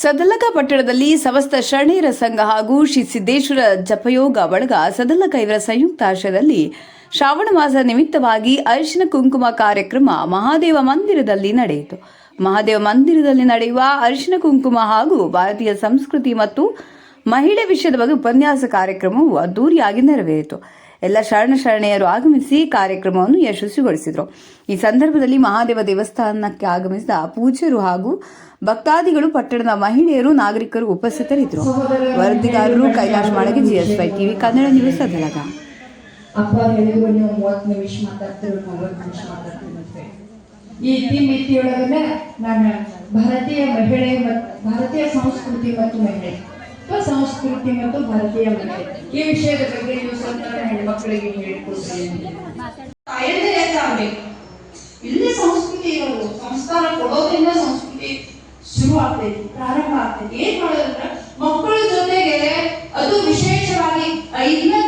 ಸದಲಗ ಪಟ್ಟಣದಲ್ಲಿ ಸಮಸ್ತ ಶರಣೆಯರ ಸಂಘ ಹಾಗೂ ಶ್ರೀ ಸಿದ್ದೇಶ್ವರ ಜಪಯೋಗ ಬಳಗ ಸದಲಗ ಇವರ ಸಂಯುಕ್ತ ಆಶ್ರಯದಲ್ಲಿ ಶ್ರಾವಣ ಮಾಸ ನಿಮಿತ್ತವಾಗಿ ಅರಿಶಿನ ಕುಂಕುಮ ಕಾರ್ಯಕ್ರಮ ಮಹಾದೇವ ಮಂದಿರದಲ್ಲಿ ನಡೆಯಿತು. ಮಹಾದೇವ ಮಂದಿರದಲ್ಲಿ ನಡೆಯುವ ಅರಿಶಿನ ಕುಂಕುಮ ಹಾಗೂ ಭಾರತೀಯ ಸಂಸ್ಕೃತಿ ಮತ್ತು ಮಹಿಳೆ ವಿಷಯದ ಬಗ್ಗೆ ಉಪನ್ಯಾಸ ಕಾರ್ಯಕ್ರಮವು ಅದ್ದೂರಿಯಾಗಿ ನೆರವೇರಿತು. ಎಲ್ಲ ಶರಣೆಯರು ಆಗಮಿಸಿ ಕಾರ್ಯಕ್ರಮವನ್ನು ಯಶಸ್ವಿಗೊಳಿಸಿದರು. ಈ ಸಂದರ್ಭದಲ್ಲಿ ಮಹಾದೇವ ದೇವಸ್ಥಾನಕ್ಕೆ ಆಗಮಿಸಿದ ಪೂಜ್ಯರು ಹಾಗೂ ಭಕ್ತಾದಿಗಳು, ಪಟ್ಟಣದ ಮಹಿಳೆಯರು, ನಾಗರಿಕರು ಉಪಸ್ಥಿತರಿದ್ದರು. ವರದಿಗಾರರು Kailash Malage, GS5 TV Kannada news, Sadalaga. ಅಪ್ಪ ಹೇಳಿದ್ರು ನೀವು 30 ನಿಮಿಷ ಮಾತಾಡ್ತೀವಿ, 40 ನಿಮಿಷ ಮಾತಾಡ್ತೀವಿ. ಈ ಇತಿಮಿತಿಯೊಳಗನೆ ನಾನು ಭಾರತೀಯ ಮಹಿಳೆ ಮತ್ತು ಭಾರತೀಯ ಸಂಸ್ಕೃತಿ ಮತ್ತು ಮಹಿಳೆ ಸಂಸ್ಕೃತಿ ಮತ್ತು ಭಾರತೀಯ ಮಹಿಳೆ ಈ ವಿಷಯದ ಬಗ್ಗೆ ನೀವು ಸ್ವಲ್ಪ ಹೆಣ್ಮಕ್ಳಿಗೆ ಹೇಳಿಕೊಡ್ತೀವಿ. ಇಲ್ಲಿ ಸಂಸ್ಕೃತಿ ಇರೋದು, ಸಂಸ್ಕಾರ ಕೊಡೋದ್ರಿಂದ ಸಂಸ್ಕೃತಿ ಶುರು ಆಗ್ತೈತಿ, ಪ್ರಾರಂಭ ಆಗ್ತೈತಿ. ಏನ್ ಮಾಡೋದಂದ್ರೆ ಮಕ್ಕಳ ಜೊತೆಗೆ ಅದು ವಿಶೇಷವಾಗಿ 5ನೇ